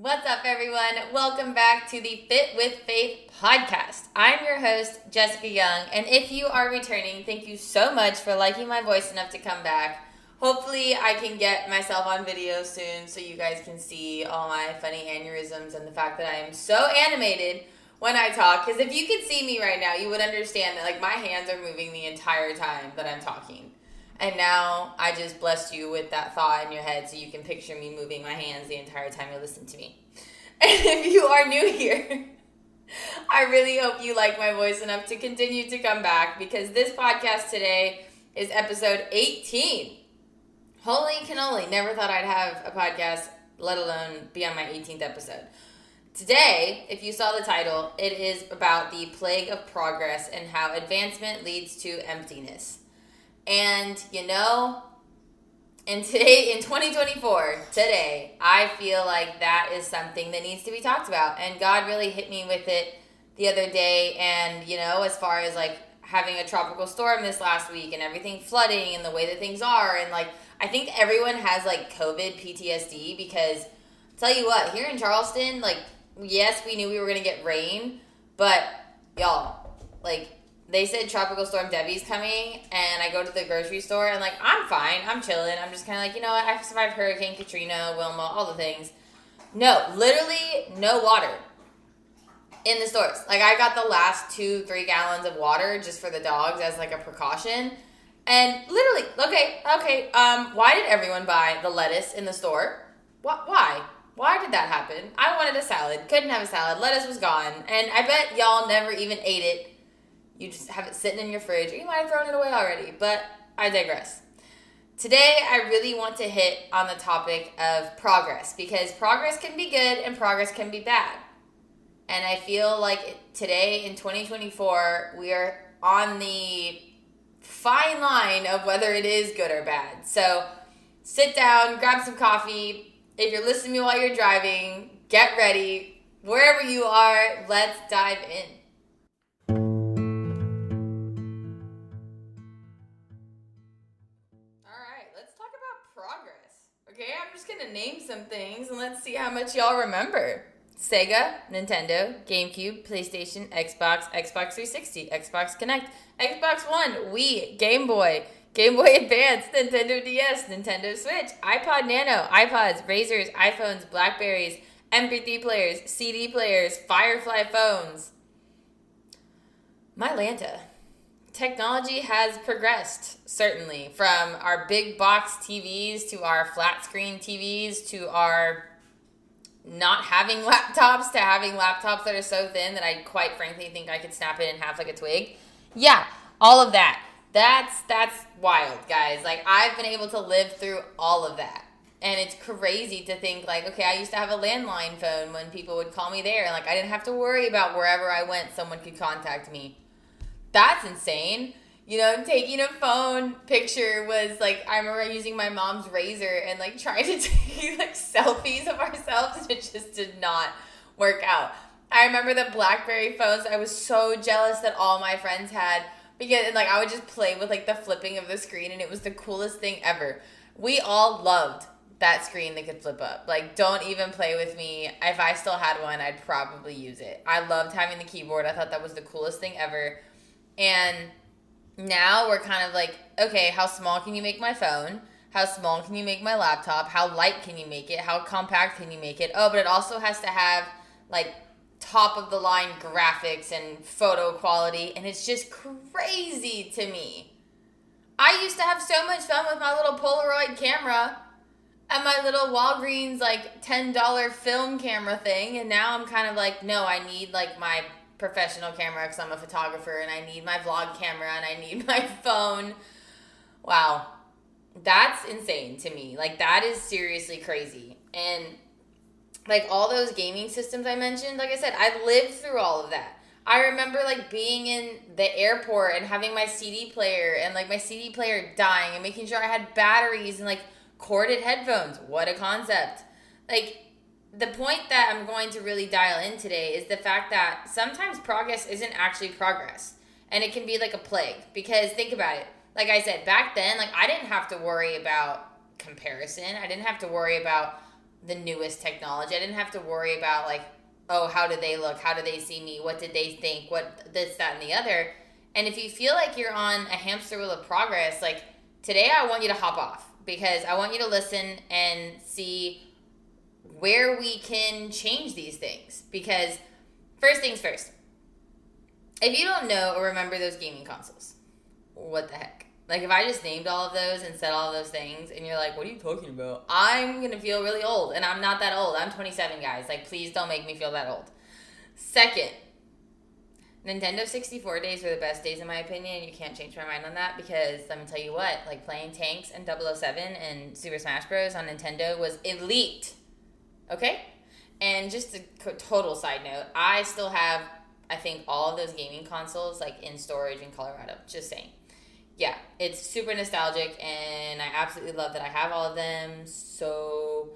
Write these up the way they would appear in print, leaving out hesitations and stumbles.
What's up, everyone? Welcome back to the Fit with Faith podcast. I'm your host, Jessica Young, and if you are returning, thank you so much for liking my voice enough to come back. Hopefully, I can get myself on video soon so you guys can see all my funny aneurysms and the fact that I am so animated when I talk. Because if you could see me right now, you would understand that my hands are moving the entire time that I'm talking. And now I just blessed you with that thought in your head so you can picture me moving my hands the entire time you listen to me. And if you are new here, I really hope you like my voice enough to continue to come back because this podcast today is episode 18. Holy cannoli, never thought I'd have a podcast, let alone be on my 18th episode. Today, if you saw the title, it is about the plague of progress and how advancement leads to emptiness. And, in 2024, today, I feel like that is something that needs to be talked about. And God really hit me with it the other day. And, as far as, having a tropical storm this last week and everything flooding and the way that things are. And, I think everyone has, COVID PTSD because, tell you what, here in Charleston, yes, we knew we were going to get rain. But, y'all, they said Tropical Storm Debbie's coming, and I go to the grocery store, and, I'm fine. I'm chilling. I'm just kind of you know what? I've survived Hurricane Katrina, Wilma, all the things. No, literally no water in the stores. I got the last 2-3 gallons of water just for the dogs as, a precaution. And literally, okay, why did everyone buy the lettuce in the store? Why? Why did that happen? I wanted a salad. Couldn't have a salad. Lettuce was gone. And I bet y'all never even ate it. You just have it sitting in your fridge, or you might have thrown it away already, but I digress. Today, I really want to hit on the topic of progress, because progress can be good and progress can be bad. And I feel like today, in 2024, we are on the fine line of whether it is good or bad. So sit down, grab some coffee. If you're listening to me while you're driving, get ready. Wherever you are, let's dive in. Okay, I'm just going to name some things and let's see how much y'all remember. Sega, Nintendo, GameCube, PlayStation, Xbox, Xbox 360, Xbox Connect, Xbox One, Wii, Game Boy Advance, Nintendo DS, Nintendo Switch, iPod Nano, iPods, Razors, iPhones, Blackberries, MP3 players, CD players, Firefly phones. My Lanta. Technology has progressed, certainly, from our big box TVs to our flat screen TVs to our not having laptops to having laptops that are so thin that I quite frankly think I could snap it in half like a twig. Yeah, all of that. That's wild, guys. I've been able to live through all of that. And it's crazy to think, okay, I used to have a landline phone when people would call me there. And, I didn't have to worry about wherever I went, someone could contact me. That's insane. Taking a phone picture was I remember using my mom's razor and trying to take selfies of ourselves and it just did not work out. I remember the BlackBerry phones. I was so jealous that all my friends had because I would just play with the flipping of the screen and it was the coolest thing ever. We all loved that screen that could flip up. Don't even play with me. If I still had one, I'd probably use it. I loved having the keyboard. I thought that was the coolest thing ever. And now we're kind of okay, how small can you make my phone? How small can you make my laptop? How light can you make it? How compact can you make it? Oh, but it also has to have, top of the line graphics and photo quality. And it's just crazy to me. I used to have so much fun with my little Polaroid camera and my little Walgreens, $10 film camera thing. And now I'm kind of no, I need, my professional camera because I'm a photographer and I need my vlog camera and I need my phone. Wow. That's insane to me. That is seriously crazy. And all those gaming systems I mentioned, I said, I lived through all of that. I remember being in the airport and having my CD player and my CD player dying and making sure I had batteries and corded headphones. What a concept. The point that I'm going to really dial in today is the fact that sometimes progress isn't actually progress. And it can be a plague. Because think about it. Like I said, back then, I didn't have to worry about comparison. I didn't have to worry about the newest technology. I didn't have to worry about like, oh, how did they look? How did they see me? What did they think? What this, that, and the other. And if you feel like you're on a hamster wheel of progress, like today I want you to hop off because I want you to listen and see where we can change these things. Because first things first, if you don't know or remember those gaming consoles, what the heck? Like, if I just named all of those and said all of those things, and you're like, what are you talking about? I'm going to feel really old, and I'm not that old. I'm 27, guys. Like, please don't make me feel that old. Second, Nintendo 64 days were the best days, in my opinion. You can't change my mind on that, because let me tell you what, like, playing Tanks and 007 and Super Smash Bros. On Nintendo was elite. Okay? And just a total side note, I still have, I think, all of those gaming consoles, like, in storage in Colorado. Just saying. Yeah, it's super nostalgic, and I absolutely love that I have all of them. So,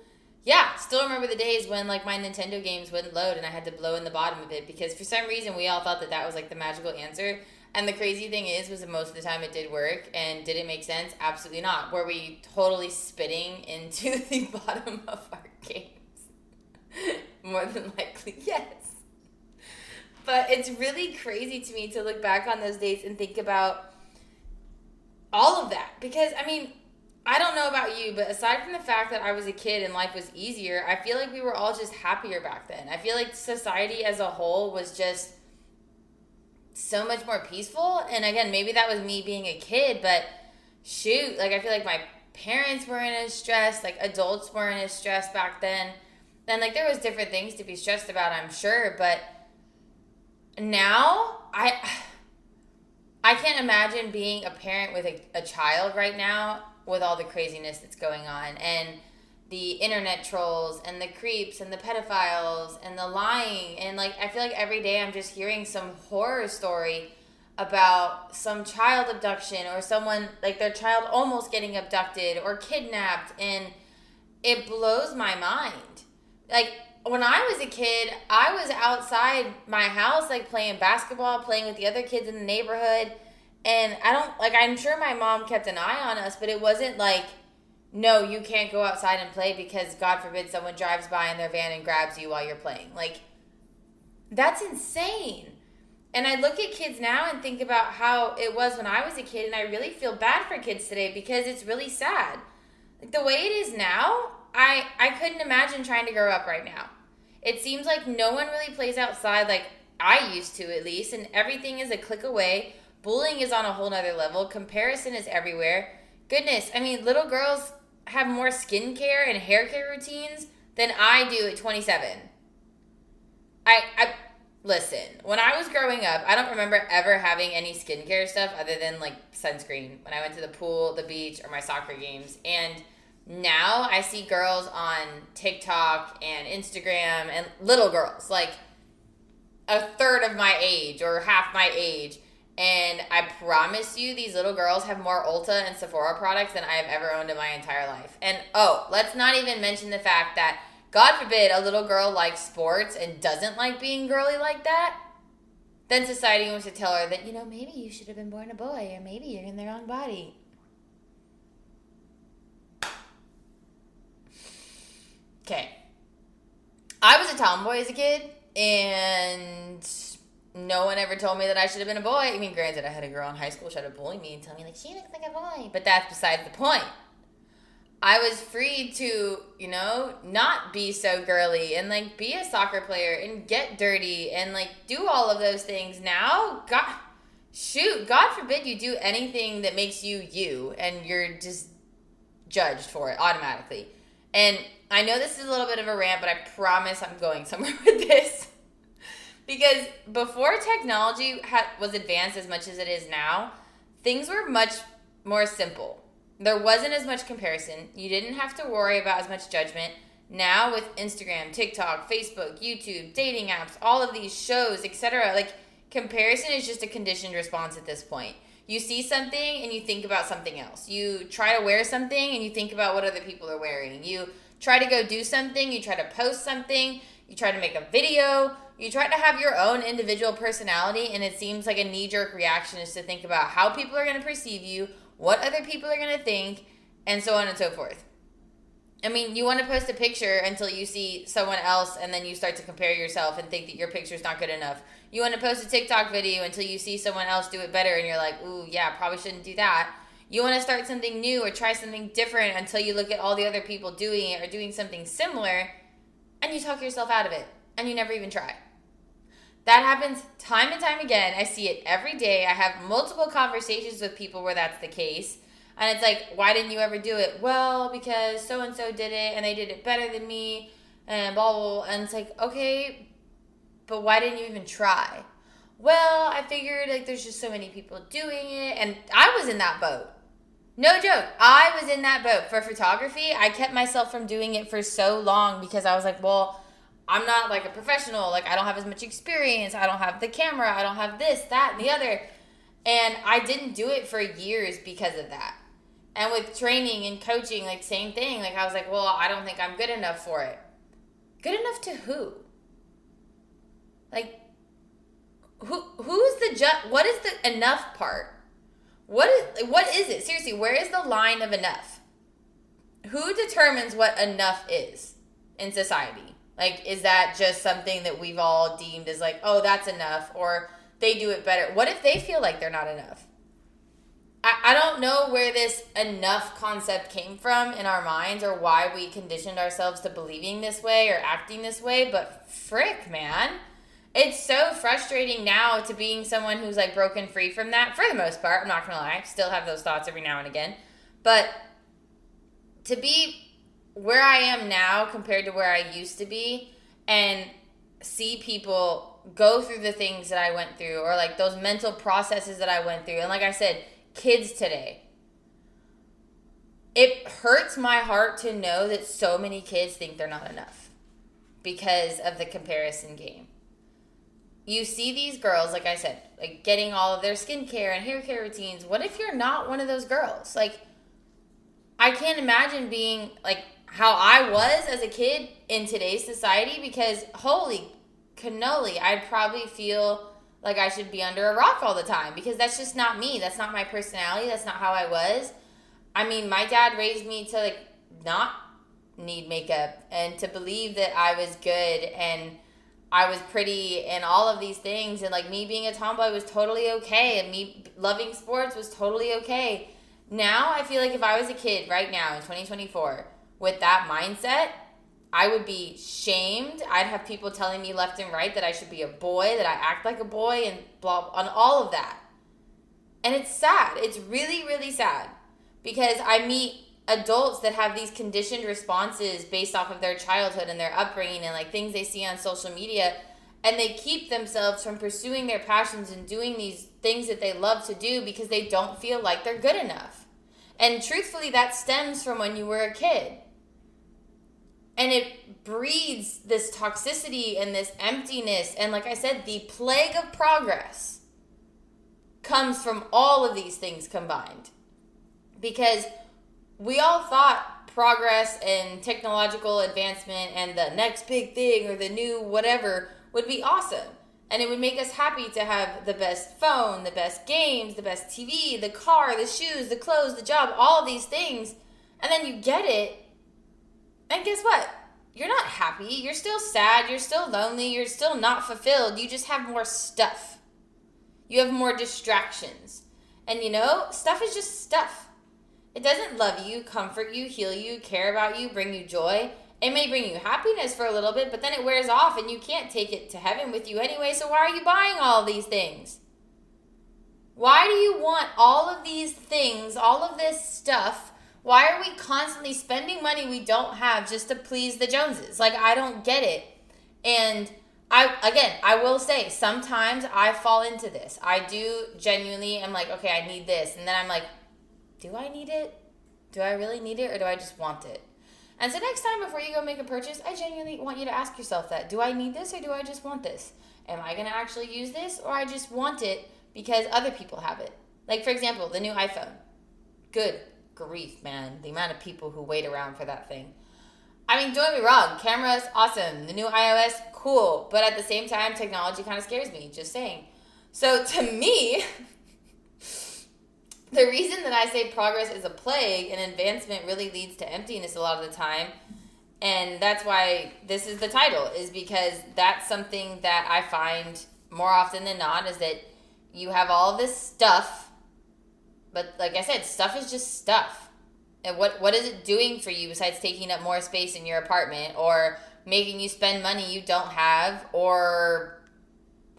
yeah, still remember the days when, like, my Nintendo games wouldn't load, and I had to blow in the bottom of it, because for some reason we all thought that that was, like, the magical answer. And the crazy thing was that most of the time it did work, and did it make sense? Absolutely not. Were we totally spitting into the bottom of our games? More than likely, yes. But it's really crazy to me to look back on those days and think about all of that, because, I mean, I don't know about you, but aside from the fact that I was a kid and life was easier, I feel like we were all just happier back then. I feel like society as a whole was just so much more peaceful. And again, maybe that was me being a kid, but shoot, like, I feel like my parents weren't as stressed, like, adults weren't as stressed back then. And, like, there was different things to be stressed about, I'm sure, but now, I can't imagine being a parent with a child right now with all the craziness that's going on, and the internet trolls and the creeps and the pedophiles and the lying, and like I feel like every day I'm just hearing some horror story about some child abduction or someone, like, their child almost getting abducted or kidnapped, and it blows my mind. Like, when I was a kid, I was outside my house, like, playing basketball, playing with the other kids in the neighborhood. And I'm sure my mom kept an eye on us, but it wasn't like, no, you can't go outside and play because, God forbid, someone drives by in their van and grabs you while you're playing. Like, that's insane. And I look at kids now and think about how it was when I was a kid, and I really feel bad for kids today because it's really sad. Like, the way it is now, I couldn't imagine trying to grow up right now. It seems like no one really plays outside like I used to, at least, and everything is a click away. Bullying is on a whole nother level. Comparison is everywhere. Goodness, I mean, little girls have more skincare and hair care routines than I do at 27. Listen, when I was growing up, I don't remember ever having any skincare stuff other than, like, sunscreen when I went to the pool, the beach, or my soccer games. And now I see girls on TikTok and Instagram, and little girls, like a third of my age or half my age. And I promise you, these little girls have more Ulta and Sephora products than I have ever owned in my entire life. And, oh, let's not even mention the fact that, God forbid, a little girl likes sports and doesn't like being girly like that. Then society wants to tell her that, maybe you should have been born a boy, or maybe you're in the wrong body. Okay. I was a tomboy as a kid, and no one ever told me that I should have been a boy. I mean, granted, I had a girl in high school try to bully me and tell me, like, she looks like a boy. But that's besides the point. I was free to, not be so girly and, like, be a soccer player and get dirty and, like, do all of those things. Now, God forbid you do anything that makes you you, and you're just judged for it automatically. And I know this is a little bit of a rant, but I promise I'm going somewhere with this. Because before technology was advanced as much as it is now, things were much more simple. There wasn't as much comparison. You didn't have to worry about as much judgment. Now with Instagram, TikTok, Facebook, YouTube, dating apps, all of these shows, etc., like, comparison is just a conditioned response at this point. You see something and you think about something else. You try to wear something and you think about what other people are wearing. You try to go do something. You try to post something. You try to make a video. You try to have your own individual personality, and it seems like a knee-jerk reaction is to think about how people are going to perceive you, what other people are going to think, and so on and so forth. I mean, you want to post a picture until you see someone else and then you start to compare yourself and think that your picture's not good enough. You want to post a TikTok video until you see someone else do it better and you're like, ooh, yeah, probably shouldn't do that. You want to start something new or try something different until you look at all the other people doing it or doing something similar and you talk yourself out of it and you never even try. That happens time and time again. I see it every day. I have multiple conversations with people where that's the case. And it's like, why didn't you ever do it? Well, because so-and-so did it, and they did it better than me, and blah, blah, blah. And it's like, okay, but why didn't you even try? Well, I figured, like, there's just so many people doing it. And I was in that boat. No joke. I was in that boat. For photography, I kept myself from doing it for so long because I was like, well, I'm not, like, a professional. Like, I don't have as much experience. I don't have the camera. I don't have this, that, and the other. And I didn't do it for years because of that. And with training and coaching, like, same thing. Like, I was like, well, I don't think I'm good enough for it. Good enough to who? Like, who's the what is the enough part? What is it? Seriously, where is the line of enough? Who determines what enough is in society? Like, is that just something that we've all deemed as like, oh, that's enough, or they do it better? What if they feel like they're not enough? I don't know where this enough concept came from in our minds or why we conditioned ourselves to believing this way or acting this way, but frick, man. It's so frustrating now to being someone who's like broken free from that, for the most part. I'm not going to lie. I still have those thoughts every now and again. But to be where I am now compared to where I used to be and see people go through the things that I went through or like those mental processes that I went through. And like I said, kids today. It hurts my heart to know that so many kids think they're not enough because of the comparison game. You see these girls, like I said, like getting all of their skincare and hair care routines. What if you're not one of those girls? Like, I can't imagine being like how I was as a kid in today's society because holy cannoli, I'd probably feel like I should be under a rock all the time because that's just not me. That's not my personality. That's not how I was. I mean, my dad raised me to like not need makeup and to believe that I was good and I was pretty and all of these things. And like me being a tomboy was totally okay. And me loving sports was totally okay. Now I feel like if I was a kid right now in 2024 with that mindset, I would be shamed. I'd have people telling me left and right that I should be a boy, that I act like a boy, and blah, on all of that. And it's sad. It's really, really sad. Because I meet adults that have these conditioned responses based off of their childhood and their upbringing and like things they see on social media. And they keep themselves from pursuing their passions and doing these things that they love to do because they don't feel like they're good enough. And truthfully, that stems from when you were a kid. And it breeds this toxicity and this emptiness. And like I said, the plague of progress comes from all of these things combined. Because we all thought progress and technological advancement and the next big thing or the new whatever would be awesome. And it would make us happy to have the best phone, the best games, the best TV, the car, the shoes, the clothes, the job, all of these things. And then you get it. And guess what? You're not happy. You're still sad. You're still lonely. You're still not fulfilled. You just have more stuff. You have more distractions. And you know, stuff is just stuff. It doesn't love you, comfort you, heal you, care about you, bring you joy. It may bring you happiness for a little bit, but then it wears off and you can't take it to heaven with you anyway. So why are you buying all these things? Why do you want all of these things, all of this stuff? Why are we constantly spending money we don't have just to please the Joneses? Like, I don't get it. And I will say, sometimes I fall into this. I do genuinely am like, okay, I need this. And then I'm like, do I need it? Do I really need it or do I just want it? And so next time before you go make a purchase, I genuinely want you to ask yourself that. Do I need this or do I just want this? Am I going to actually use this or I just want it because other people have it? Like, for example, the new iPhone. Good grief, man. The amount of people who wait around for that thing. I mean, don't get me wrong. Camera's awesome. The new iOS, cool. But at the same time, technology kind of scares me. Just saying. So to me, the reason that I say progress is a plague and advancement really leads to emptiness a lot of the time, and that's why this is the title, is because that's something that I find more often than not, is that you have all this stuff, but like I said, stuff is just stuff. And what is it doing for you besides taking up more space in your apartment or making you spend money you don't have? Or,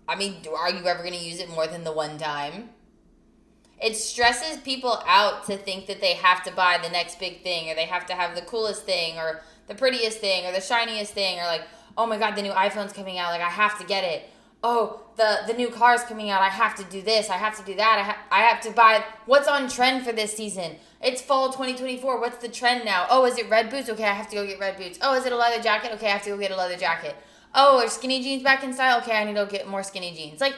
I mean, are you ever going to use it more than the one time? It stresses people out to think that they have to buy the next big thing, or they have to have the coolest thing, or the prettiest thing, or the shiniest thing, or like, oh my god, the new iPhone's coming out, like I have to get it. Oh, the new car's coming out, I have to do this, I have to do that, I have to buy, what's on trend for this season? It's fall 2024, what's the trend now? Oh, is it red boots? Okay, I have to go get red boots. Oh, is it a leather jacket? Okay, I have to go get a leather jacket. Oh, are skinny jeans back in style? Okay, I need to go get more skinny jeans. Like,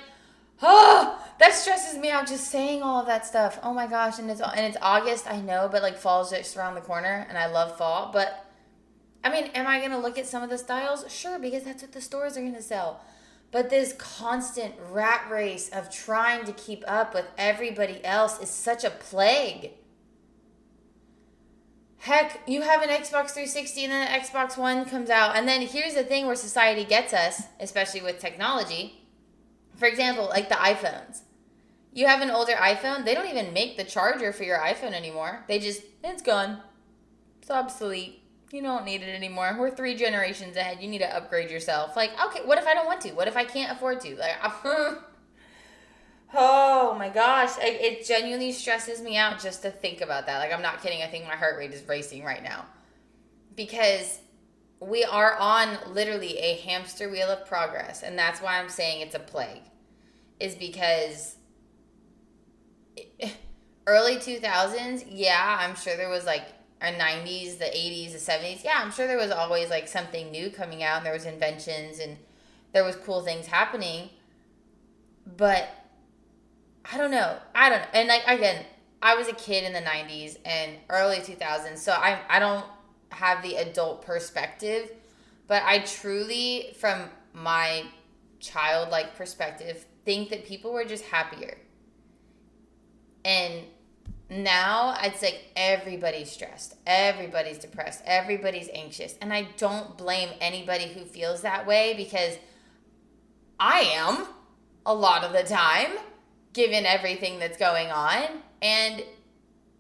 oh, that stresses me out just saying all of that stuff. Oh my gosh, and it's August, I know, but like fall's just around the corner, and I love fall, but I mean, am I going to look at some of the styles? Sure, because that's what the stores are going to sell. But this constant rat race of trying to keep up with everybody else is such a plague. Heck, you have an Xbox 360 and then an Xbox One comes out. And then here's the thing where society gets us, especially with technology. For example, like the iPhones. You have an older iPhone, they don't even make the charger for your iPhone anymore. It's gone. It's obsolete. You don't need it anymore. We're 3 generations ahead. You need to upgrade yourself. Like, okay, what if I don't want to? What if I can't afford to? Like, oh my gosh. It genuinely stresses me out just to think about that. Like, I'm not kidding. I think my heart rate is racing right now. Because we are on literally a hamster wheel of progress. And that's why I'm saying it's a plague. Is because early 2000s, yeah, I'm sure there was like our 90s, the 80s, the 70s. Yeah, I'm sure there was always like something new coming out and there was inventions and there was cool things happening. But I don't know. And like, again, I was a kid in the 90s and early 2000s, so I don't have the adult perspective, but I truly, from my childlike perspective, think that people were just happier. And now it's like everybody's stressed, everybody's depressed, everybody's anxious. And I don't blame anybody who feels that way, because I am a lot of the time, given everything that's going on. And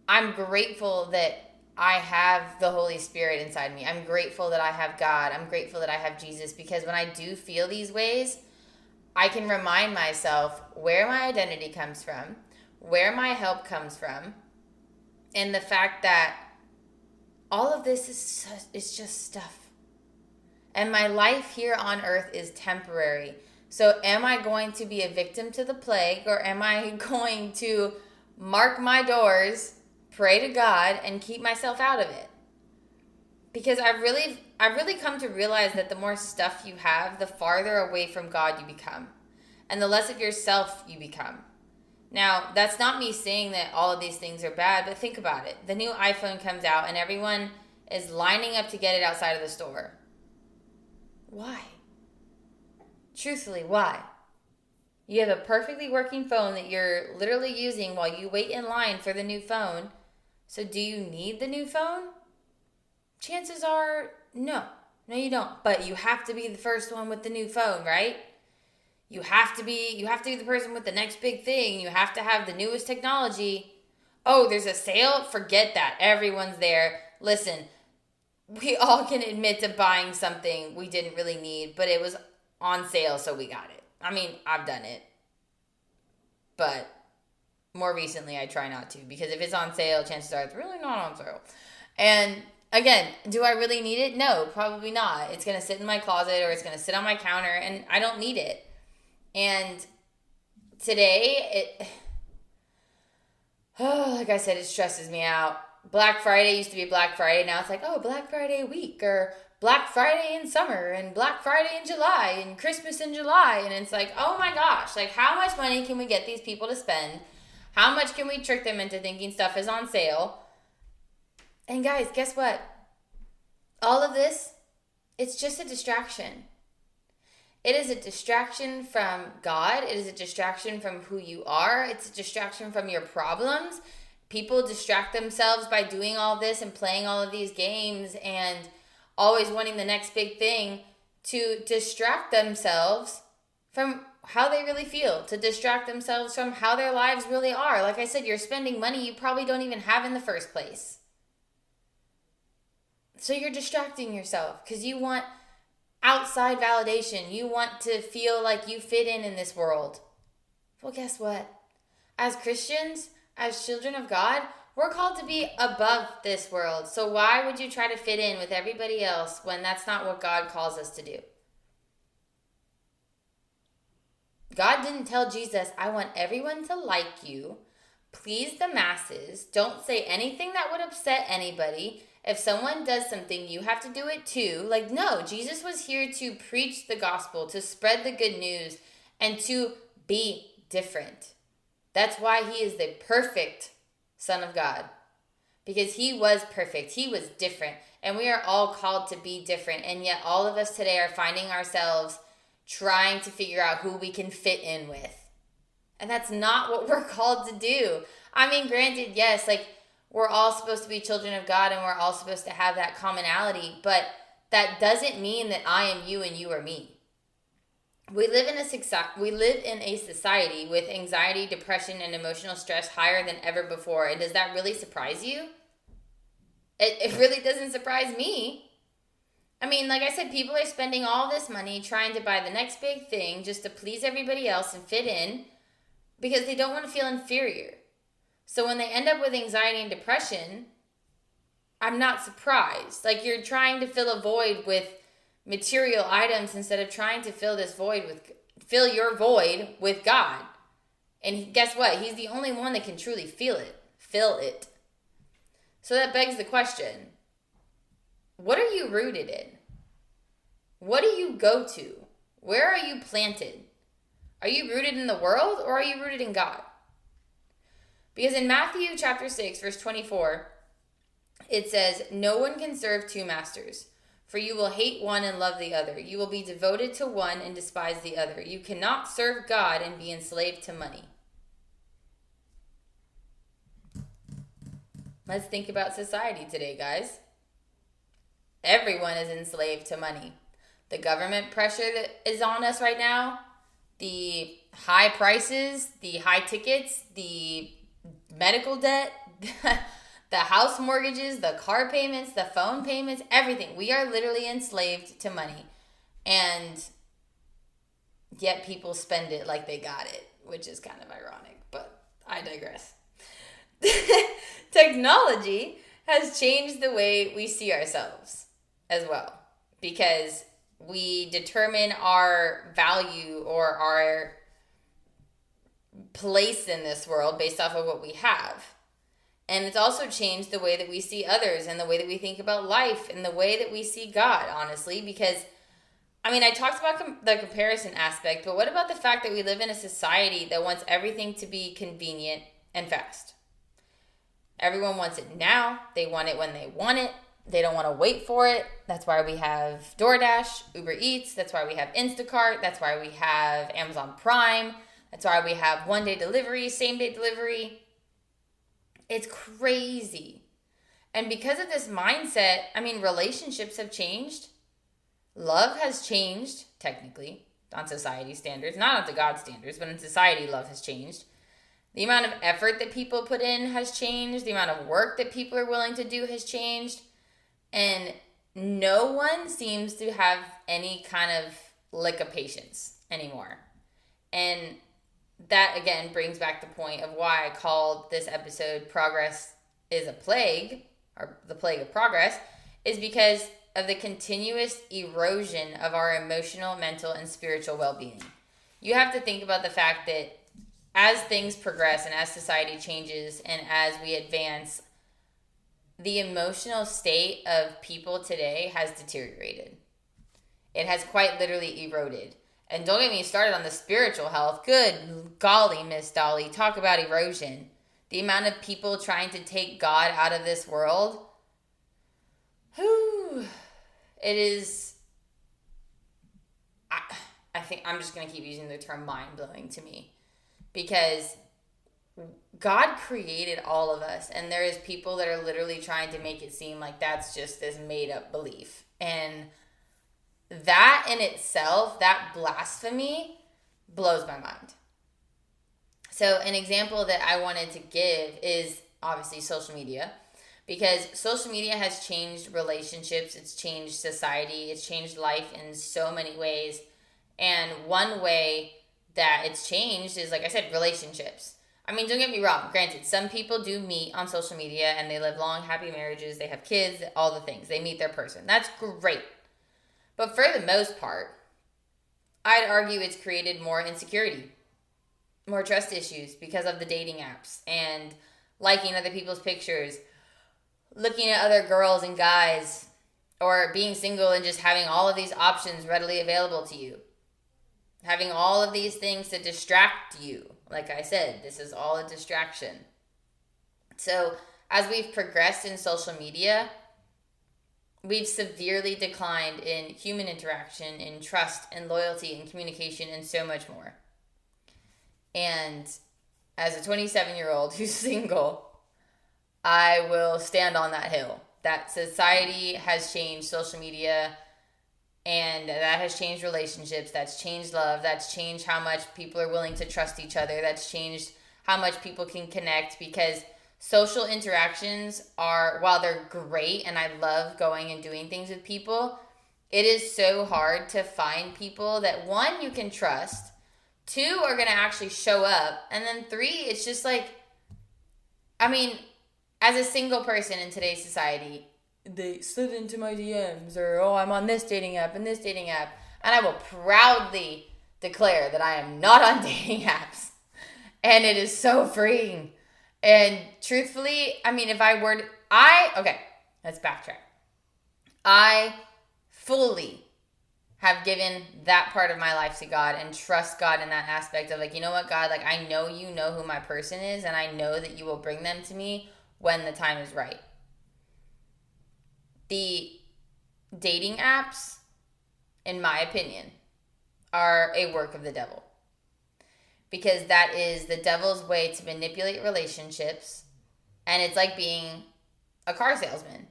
I'm grateful that I have the Holy Spirit inside me. I'm grateful that I have God. I'm grateful that I have Jesus, because when I do feel these ways, I can remind myself where my identity comes from, where my help comes from, and the fact that all of this is just stuff. And my life here on earth is temporary. So am I going to be a victim to the plague, or am I going to mark my doors, pray to God, and keep myself out of it? Because I've really come to realize that the more stuff you have, the farther away from God you become, and the less of yourself you become. Now, that's not me saying that all of these things are bad, but think about it. The new iPhone comes out and everyone is lining up to get it outside of the store. Why? Truthfully, why? You have a perfectly working phone that you're literally using while you wait in line for the new phone. So do you need the new phone? Chances are no. No, you don't. But you have to be the first one with the new phone, right? You have to be the person with the next big thing. You have to have the newest technology. Oh, there's a sale? Forget that. Everyone's there. Listen, we all can admit to buying something we didn't really need, but it was on sale, so we got it. I mean, I've done it. But more recently, I try not to, because if it's on sale, chances are it's really not on sale. And again, do I really need it? No, probably not. It's going to sit in my closet, or it's going to sit on my counter, and I don't need it. And today, like I said, it stresses me out. Black Friday used to be Black Friday. Now it's like, oh, Black Friday week, or Black Friday in summer, and Black Friday in July, and Christmas in July. And it's like, oh my gosh, like how much money can we get these people to spend? How much can we trick them into thinking stuff is on sale? And guys, guess what? All of this, it's just a distraction. It is a distraction from God. It is a distraction from who you are. It's a distraction from your problems. People distract themselves by doing all this and playing all of these games and always wanting the next big thing to distract themselves from how they really feel, to distract themselves from how their lives really are. Like I said, you're spending money you probably don't even have in the first place. So you're distracting yourself because you want outside validation. You want to feel like you fit in this world. Well, guess what? As Christians, as children of God, we're called to be above this world. So why would you try to fit in with everybody else when that's not what God calls us to do? God didn't tell Jesus, I want everyone to like you, please the masses, don't say anything that would upset anybody. If someone does something, you have to do it too. Like, no, Jesus was here to preach the gospel, to spread the good news, and to be different. That's why he is the perfect Son of God. Because he was perfect. He was different. And we are all called to be different. And yet all of us today are finding ourselves trying to figure out who we can fit in with. And that's not what we're called to do. I mean, granted, yes, like we're all supposed to be children of God and we're all supposed to have that commonality. But that doesn't mean that I am you and you are me. We live in a society with anxiety, depression, and emotional stress higher than ever before. And does that really surprise you? It really doesn't surprise me. I mean, like I said, people are spending all this money trying to buy the next big thing just to please everybody else and fit in because they don't want to feel inferior. So when they end up with anxiety and depression, I'm not surprised. Like you're trying to fill a void with material items instead of trying to fill your void with God. And guess what? He's the only one that can truly fill it. So that begs the question, what are you rooted in? What do you go to? Where are you planted? Are you rooted in the world or are you rooted in God? Because in Matthew chapter 6, verse 24, it says, no one can serve two masters. For you will hate one and love the other. You will be devoted to one and despise the other. You cannot serve God and be enslaved to money. Let's think about society today, guys. Everyone is enslaved to money. The government pressure that is on us right now, the high prices, the high tickets, the medical debt, the house mortgages, the car payments, the phone payments, everything. We are literally enslaved to money. And yet people spend it like they got it, which is kind of ironic, but I digress. Technology has changed the way we see ourselves as well, because we determine our value or our place in this world based off of what we have. And it's also changed the way that we see others and the way that we think about life and the way that we see God, honestly, because, I mean, I talked about the comparison aspect, but what about the fact that we live in a society that wants everything to be convenient and fast? Everyone wants it now. They want it when they want it. They don't want to wait for it. That's why we have DoorDash, Uber Eats. That's why we have Instacart. That's why we have Amazon Prime. That's why we have one-day delivery, same-day delivery. It's crazy. And because of this mindset, I mean, relationships have changed. Love has changed, technically, on society standards. Not on the God standards, but in society, love has changed. The amount of effort that people put in has changed. The amount of work that people are willing to do has changed. And no one seems to have any kind of lick of patience anymore. And that, again, brings back the point of why I called this episode Progress is a Plague, or the Plague of Progress, is because of the continuous erosion of our emotional, mental, and spiritual well-being. You have to think about the fact that as things progress and as society changes and as we advance, the emotional state of people today has deteriorated. It has quite literally eroded. And don't get me started on the spiritual health. Good golly, Miss Dolly. Talk about erosion. The amount of people trying to take God out of this world. It is... I think I'm just going to keep using the term mind-blowing to me. Because God created all of us, and there is people that are literally trying to make it seem like that's just this made up belief. And that in itself, that blasphemy blows my mind. So an example that I wanted to give is obviously social media, because social media has changed relationships, it's changed society, it's changed life in so many ways. And one way that it's changed is, like I said, relationships. I mean, don't get me wrong. Granted, some people do meet on social media and they live long, happy marriages. They have kids, all the things. They meet their person. That's great. But for the most part, I'd argue it's created more insecurity, more trust issues because of the dating apps and liking other people's pictures, looking at other girls and guys, or being single and just having all of these options readily available to you. Having all of these things to distract you. Like I said, this is all a distraction. So as we've progressed in social media, we've severely declined in human interaction, in trust and loyalty and communication and so much more. And as a 27-year-old who's single, I will stand on that hill. That society has changed social media, and that has changed relationships, that's changed love, that's changed how much people are willing to trust each other, that's changed how much people can connect, because social interactions are, while they're great and I love going and doing things with people, it is so hard to find people that, one, you can trust, two, are going to actually show up, and then three, it's just like, I mean, as a single person in today's society, they slid into my DMs, or, oh, I'm on this dating app and this dating app. And I will proudly declare that I am not on dating apps. And it is so freeing. And truthfully, I mean, if I were to, okay, let's backtrack. I fully have given that part of my life to God and trust God in that aspect of, like, you know what, God, like, I know you know who my person is, and I know that you will bring them to me when the time is right. The dating apps, in my opinion, are a work of the devil. Because that is the devil's way to manipulate relationships. And it's like being a car salesman.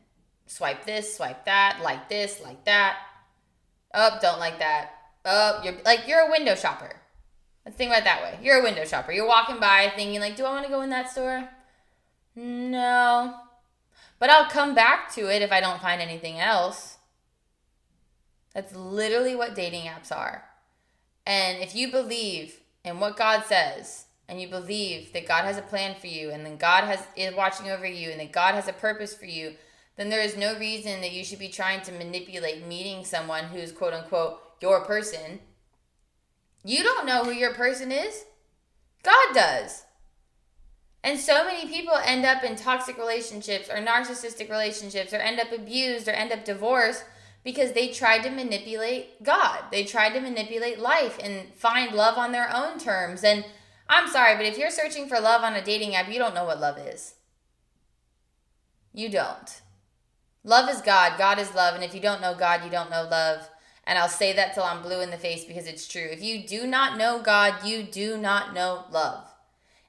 Swipe this, swipe that, like this, like that. Oh, don't like that. Oh, you're a window shopper. Let's think about it that way. You're a window shopper. You're walking by thinking, like, do I want to go in that store? No. But I'll come back to it if I don't find anything else. That's literally what dating apps are. And if you believe in what God says, and you believe that God has a plan for you, and then God is watching over you, and that God has a purpose for you, then there is no reason that you should be trying to manipulate meeting someone who's quote unquote your person. You don't know who your person is. God does. And so many people end up in toxic relationships or narcissistic relationships, or end up abused, or end up divorced because they tried to manipulate God. They tried to manipulate life and find love on their own terms. And I'm sorry, but if you're searching for love on a dating app, you don't know what love is. You don't. Love is God. God is love. And if you don't know God, you don't know love. And I'll say that till I'm blue in the face, because it's true. If you do not know God, you do not know love.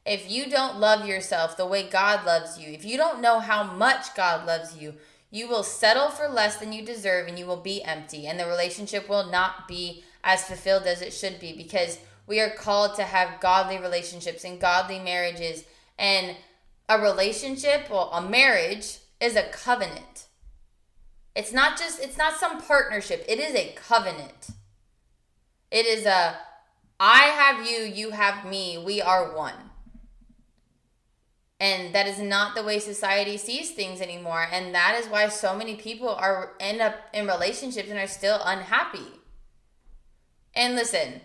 If you don't love yourself the way God loves you, if you don't know how much God loves you, you will settle for less than you deserve, and you will be empty. And the relationship will not be as fulfilled as it should be, because we are called to have godly relationships and godly marriages. And a relationship, well, a marriage is a covenant. It's not some partnership. It is a covenant. It is I have you, you have me, we are one. And that is not the way society sees things anymore. And that is why so many people end up in relationships and are still unhappy. And listen,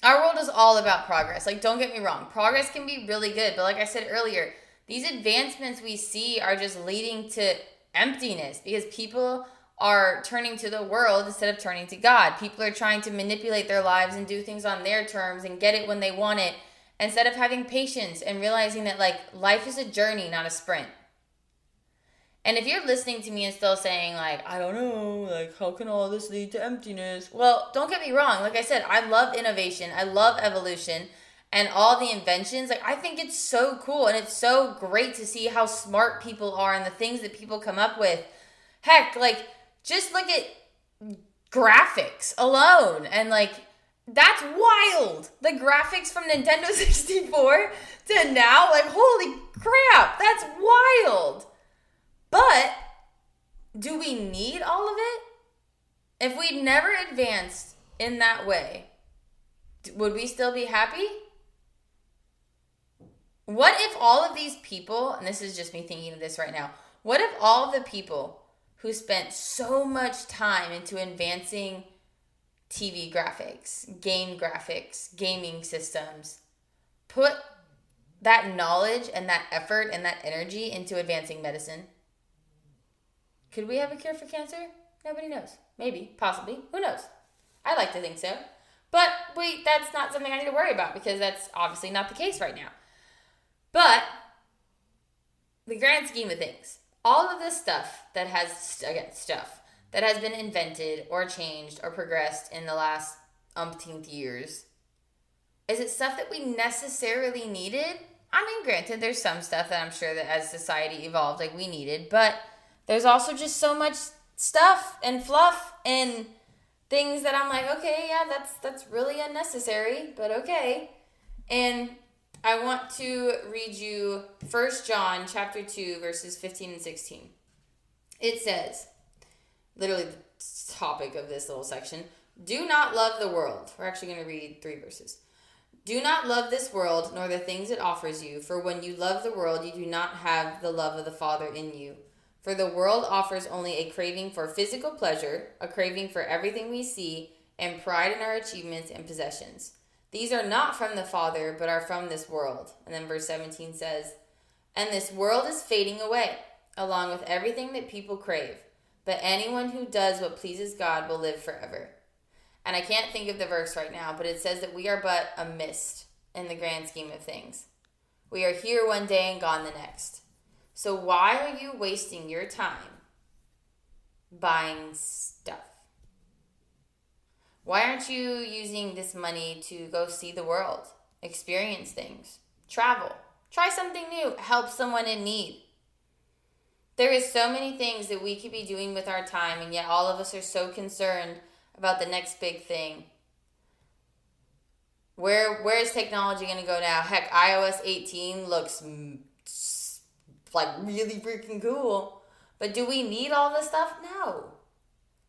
our world is all about progress. Like, don't get me wrong. Progress can be really good. But like I said earlier, these advancements we see are just leading to emptiness, because people are turning to the world instead of turning to God. People are trying to manipulate their lives and do things on their terms and get it when they want it, instead of having patience and realizing that, like, life is a journey, not a sprint. And if you're listening to me and still saying, like, I don't know, like, how can all this lead to emptiness? Well, don't get me wrong. Like I said, I love innovation. I love evolution. and all the inventions. Like, I think it's so cool, and it's so great to see how smart people are and the things that people come up with. Heck, like, just look at graphics alone, and like, that's wild. The graphics from Nintendo 64 to now, like, holy crap, that's wild. But do we need all of it? If we never advanced in that way, would we still be happy? What if all of these people, and this is just me thinking of this right now, what if all of the people who spent so much time into advancing TV graphics, game graphics, gaming systems, put that knowledge and that effort and that energy into advancing medicine? Could we have a cure for cancer? Nobody knows. Maybe, possibly, who knows? I like to think so. But that's not something I need to worry about, because that's obviously not the case right now. But the grand scheme of things, all of this stuff that has, that has been invented or changed or progressed in the last umpteenth years, is it stuff that we necessarily needed? I mean, granted, there's some stuff that I'm sure that as society evolved, like, we needed, but there's also just so much stuff and fluff and things that I'm like, okay, yeah, that's really unnecessary, but okay. And I want to read you 1 John chapter 2, verses 15 and 16. It says, literally the topic of this little section, do not love the world. We're actually going to read 3 verses. Do not love this world, nor the things it offers you, for when you love the world, you do not have the love of the Father in you. For the world offers only a craving for physical pleasure, a craving for everything we see, and pride in our achievements and possessions. These are not from the Father, but are from this world. And then verse 17 says, and this world is fading away, along with everything that people crave. But anyone who does what pleases God will live forever. And I can't think of the verse right now, but it says that we are but a mist in the grand scheme of things. We are here one day and gone the next. So why are you wasting your time buying stuff? Why aren't you using this money to go see the world, experience things, travel, try something new, help someone in need? There is so many things that we could be doing with our time, and yet all of us are so concerned about the next big thing. Where is technology going to go now? Heck, iOS 18 looks like really freaking cool. But do we need all this stuff? No.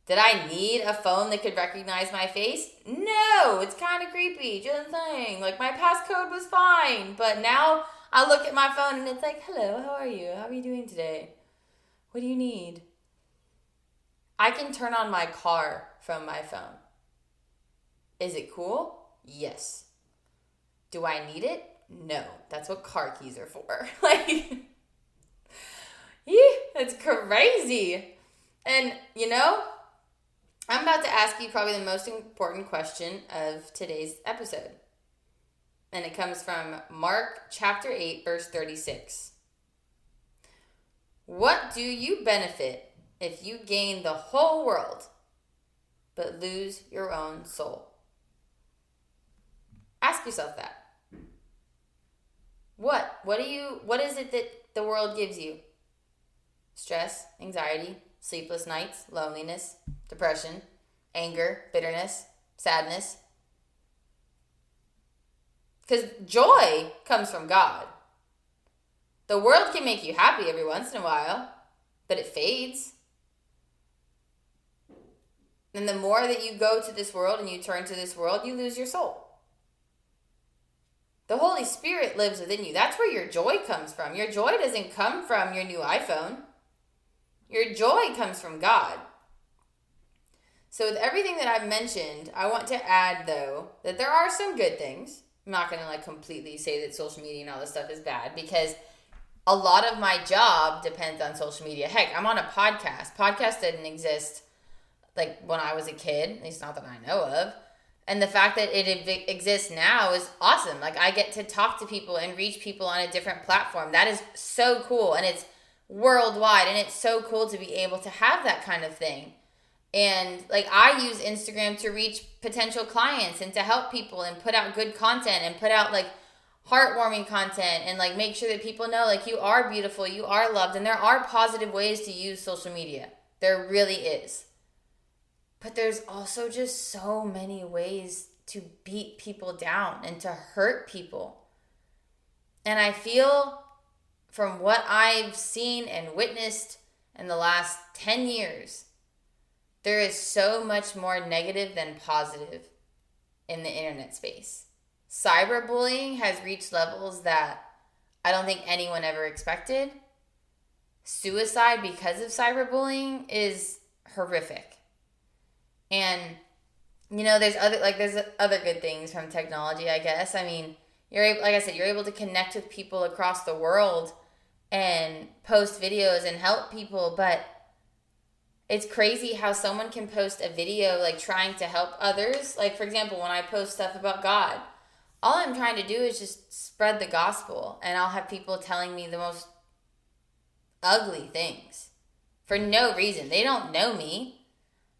Did I need a phone that could recognize my face? No. It's kind of creepy. Just saying. Like, my passcode was fine. But now I look at my phone and it's like, hello, how are you? How are you doing today? What do you need? I can turn on my car from my phone. Is it cool? Yes. Do I need it? No. That's what car keys are for. Like, it's crazy. And, you know, I'm about to ask you probably the most important question of today's episode. And it comes from Mark chapter 8, verse 36. What do you benefit if you gain the whole world but lose your own soul? Ask yourself that. What is it that the world gives you? Stress, anxiety, sleepless nights, loneliness, depression, anger, bitterness, sadness. Because joy comes from God. The world can make you happy every once in a while, but it fades. And the more that you go to this world and you turn to this world, you lose your soul. The Holy Spirit lives within you. That's where your joy comes from. Your joy doesn't come from your new iPhone. Your joy comes from God. So with everything that I've mentioned, I want to add, though, that there are some good things. I'm not going to completely say that social media and all this stuff is bad, because a lot of my job depends on social media. Heck, I'm on a podcast. Podcast didn't exist when I was a kid, at least not that I know of. And the fact that it exists now is awesome. I get to talk to people and reach people on a different platform. That is so cool. And it's worldwide. And it's so cool to be able to have that kind of thing. And like I use Instagram to reach potential clients and to help people and put out good content and put out like heartwarming content and like make sure that people know like you are beautiful, you are loved, and there are positive ways to use social media. There really is. But there's also just so many ways to beat people down and to hurt people. And I feel from what I've seen and witnessed in the last 10 years, there is so much more negative than positive in the internet space. Cyberbullying has reached levels that I don't think anyone ever expected. Suicide because of cyberbullying is horrific. And there's other good things from technology, I guess. I mean, you're able to connect with people across the world and post videos and help people, but it's crazy how someone can post a video like trying to help others. Like, for example, when I post stuff about God, all I'm trying to do is just spread the gospel, and I'll have people telling me the most ugly things for no reason. They don't know me,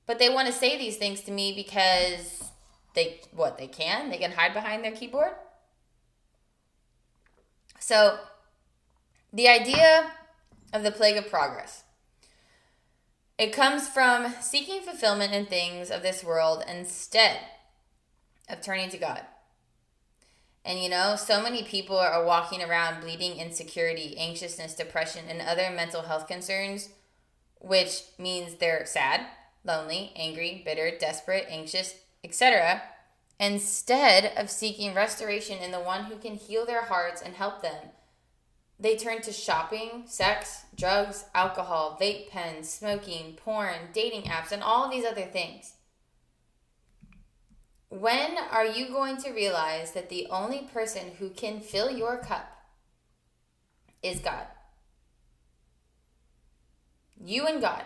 but they want to say these things to me because they can hide behind their keyboard. So the idea of the plague of progress, it comes from seeking fulfillment in things of this world instead of turning to God. And so many people are walking around bleeding insecurity, anxiousness, depression, and other mental health concerns, which means they're sad, lonely, angry, bitter, desperate, anxious, etc., instead of seeking restoration in the one who can heal their hearts and help them. They turn to shopping, sex, drugs, alcohol, vape pens, smoking, porn, dating apps, and all of these other things. When are you going to realize that the only person who can fill your cup is God? You and God.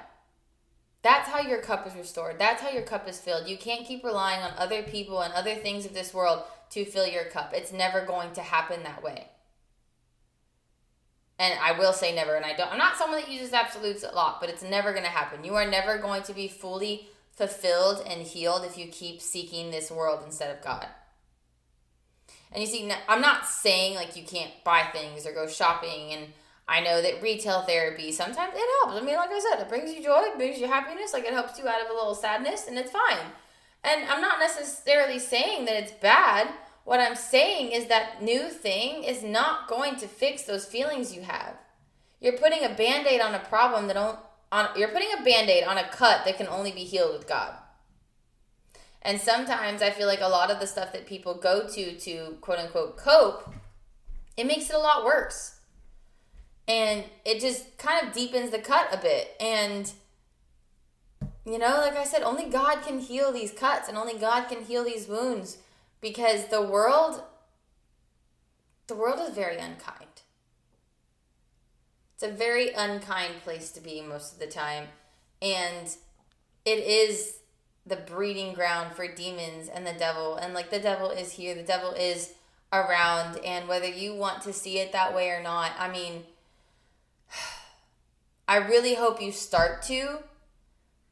That's how your cup is restored. That's how your cup is filled. You can't keep relying on other people and other things of this world to fill your cup. It's never going to happen that way. And I will say never, and I'm not someone that uses absolutes a lot, but it's never going to happen. You are never going to be fully fulfilled and healed if you keep seeking this world instead of God. And you see, I'm not saying like you can't buy things or go shopping, and I know that retail therapy, sometimes it helps. I mean, like I said, it brings you joy, it brings you happiness, like it helps you out of a little sadness, and it's fine. And I'm not necessarily saying that it's bad. What I'm saying is that new thing is not going to fix those feelings you have. You're putting a Band-Aid on a problem you're putting a Band-Aid on a cut that can only be healed with God. And sometimes I feel like a lot of the stuff that people go to quote unquote cope, it makes it a lot worse. And it just kind of deepens the cut a bit. And like I said, only God can heal these cuts and only God can heal these wounds. Because the world is very unkind. It's a very unkind place to be most of the time. And it is the breeding ground for demons and the devil. And like the devil is here, the devil is around. And whether you want to see it that way or not, I mean, I really hope you start to.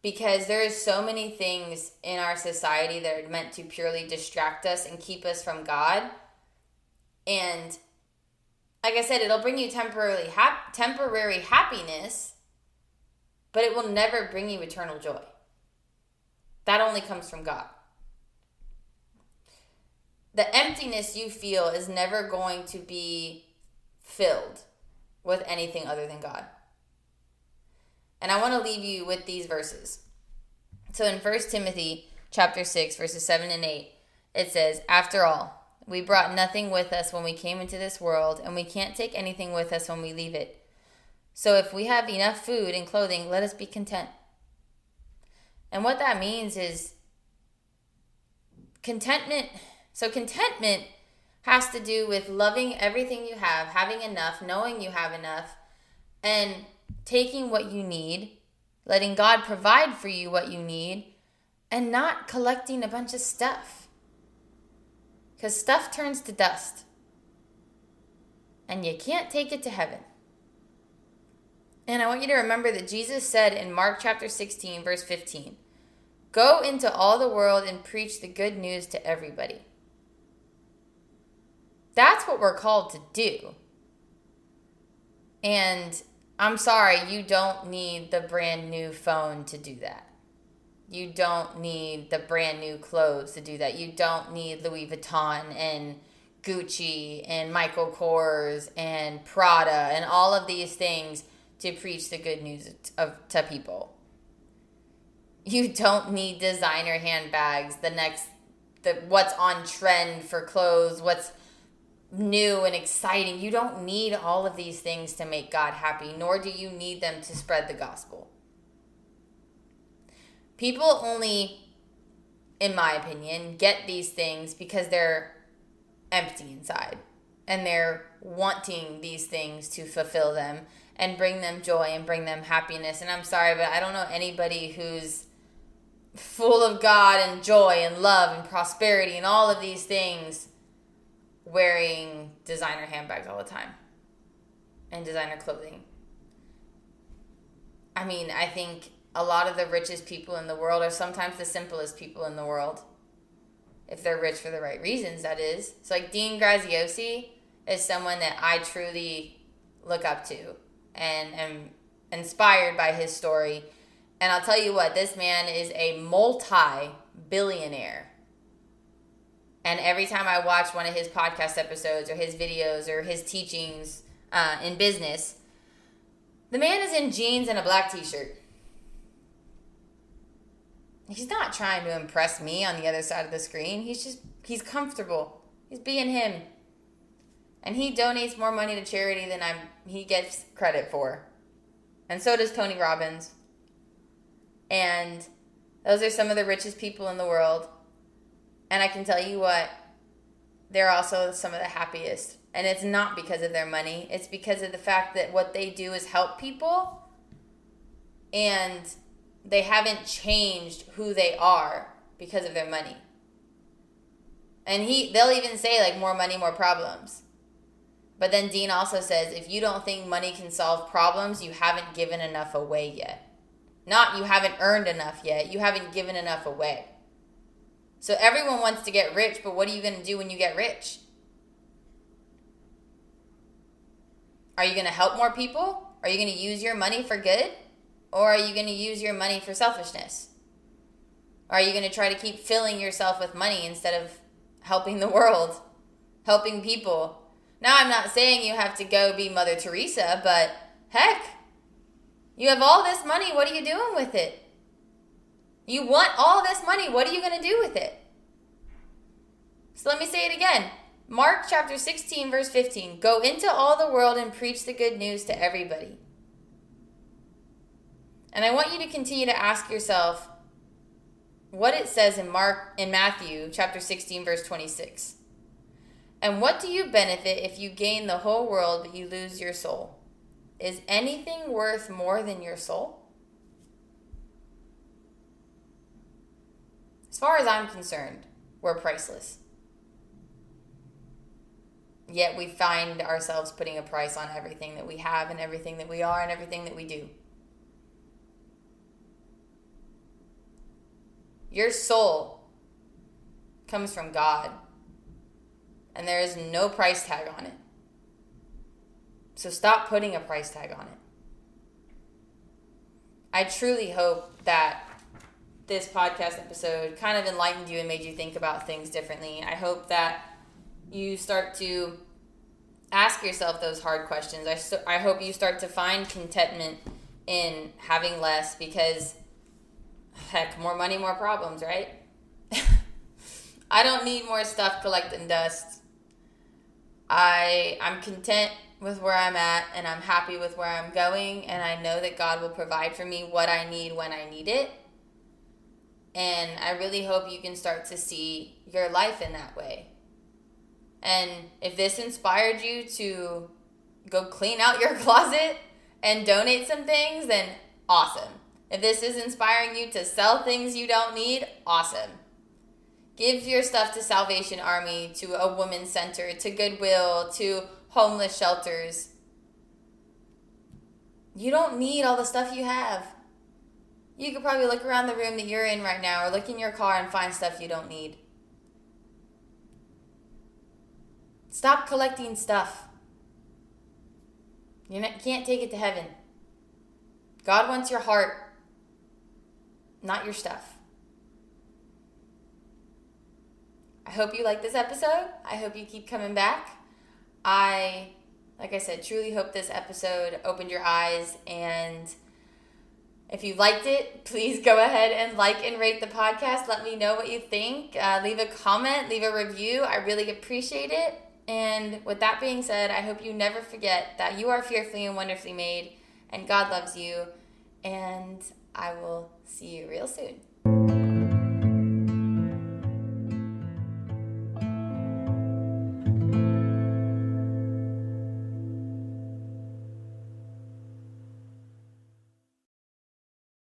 Because there is so many things in our society that are meant to purely distract us and keep us from God. And like I said, it'll bring you temporary happiness, but it will never bring you eternal joy. That only comes from God. The emptiness you feel is never going to be filled with anything other than God. And I want to leave you with these verses. So in 1 Timothy chapter 6, verses 7 and 8, it says, "After all, we brought nothing with us when we came into this world, and we can't take anything with us when we leave it. So if we have enough food and clothing, let us be content." And what that means is contentment. So contentment has to do with loving everything you have, having enough, knowing you have enough, and taking what you need, letting God provide for you what you need, and not collecting a bunch of stuff. Because stuff turns to dust. And you can't take it to heaven. And I want you to remember that Jesus said in Mark chapter 16, verse 15, Go into all the world and preach the good news to everybody. That's what we're called to do. And I'm sorry, you don't need the brand new phone to do that. You don't need the brand new clothes to do that. You don't need Louis Vuitton and Gucci and Michael Kors and Prada and all of these things to preach the good news to people. You don't need designer handbags, what's on trend for clothes, what's new and exciting. You don't need all of these things to make God happy, nor do you need them to spread the gospel. People only, in my opinion, get these things because they're empty inside and they're wanting these things to fulfill them and bring them joy and bring them happiness. And I'm sorry, but I don't know anybody who's full of God and joy and love and prosperity and all of these things wearing designer handbags all the time and designer clothing. I mean, I think a lot of the richest people in the world are sometimes the simplest people in the world. If they're rich for the right reasons, that is. So like Dean Graziosi is someone that I truly look up to and am inspired by his story. And I'll tell you what, this man is a multi-billionaire. And every time I watch one of his podcast episodes or his videos or his teachings in business, the man is in jeans and a black t-shirt. He's not trying to impress me on the other side of the screen. He's comfortable. He's being him. And he donates more money to charity than he gets credit for. And so does Tony Robbins. And those are some of the richest people in the world. And I can tell you what, they're also some of the happiest. And it's not because of their money. It's because of the fact that what they do is help people. And they haven't changed who they are because of their money. And they'll even say like more money, more problems. But then Dean also says, if you don't think money can solve problems, you haven't given enough away yet. Not you haven't earned enough yet. You haven't given enough away. So everyone wants to get rich, but what are you going to do when you get rich? Are you going to help more people? Are you going to use your money for good? Or are you going to use your money for selfishness? Or are you going to try to keep filling yourself with money instead of helping the world, helping people? Now, I'm not saying you have to go be Mother Teresa, but heck, you have all this money. What are you doing with it? You want all this money. What are you going to do with it? So let me say it again. Mark chapter 16, verse 15. Go into all the world and preach the good news to everybody. And I want you to continue to ask yourself what it says in Matthew chapter 16, verse 26. And what do you benefit if you gain the whole world but you lose your soul? Is anything worth more than your soul? As far as I'm concerned, we're priceless. Yet we find ourselves putting a price on everything that we have and everything that we are and everything that we do. Your soul comes from God, and there is no price tag on it. So stop putting a price tag on it. I truly hope that this podcast episode kind of enlightened you and made you think about things differently. I hope that you start to ask yourself those hard questions. I hope you start to find contentment in having less because, heck, more money, more problems, right? I don't need more stuff collecting dust. I'm content with where I'm at, and I'm happy with where I'm going, and I know that God will provide for me what I need when I need it. And I really hope you can start to see your life in that way. And if this inspired you to go clean out your closet and donate some things, then awesome. If this is inspiring you to sell things you don't need, awesome. Give your stuff to Salvation Army, to a women's center, to Goodwill, to homeless shelters. You don't need all the stuff you have. You could probably look around the room that you're in right now or look in your car and find stuff you don't need. Stop collecting stuff. You can't take it to heaven. God wants your heart, not your stuff. I hope you like this episode. I hope you keep coming back. Like I said, truly hope this episode opened your eyes, and if you liked it, please go ahead and like and rate the podcast. Let me know what you think. Leave a comment, leave a review. I really appreciate it. And with that being said, I hope you never forget that you are fearfully and wonderfully made, and God loves you, and I will see you real soon.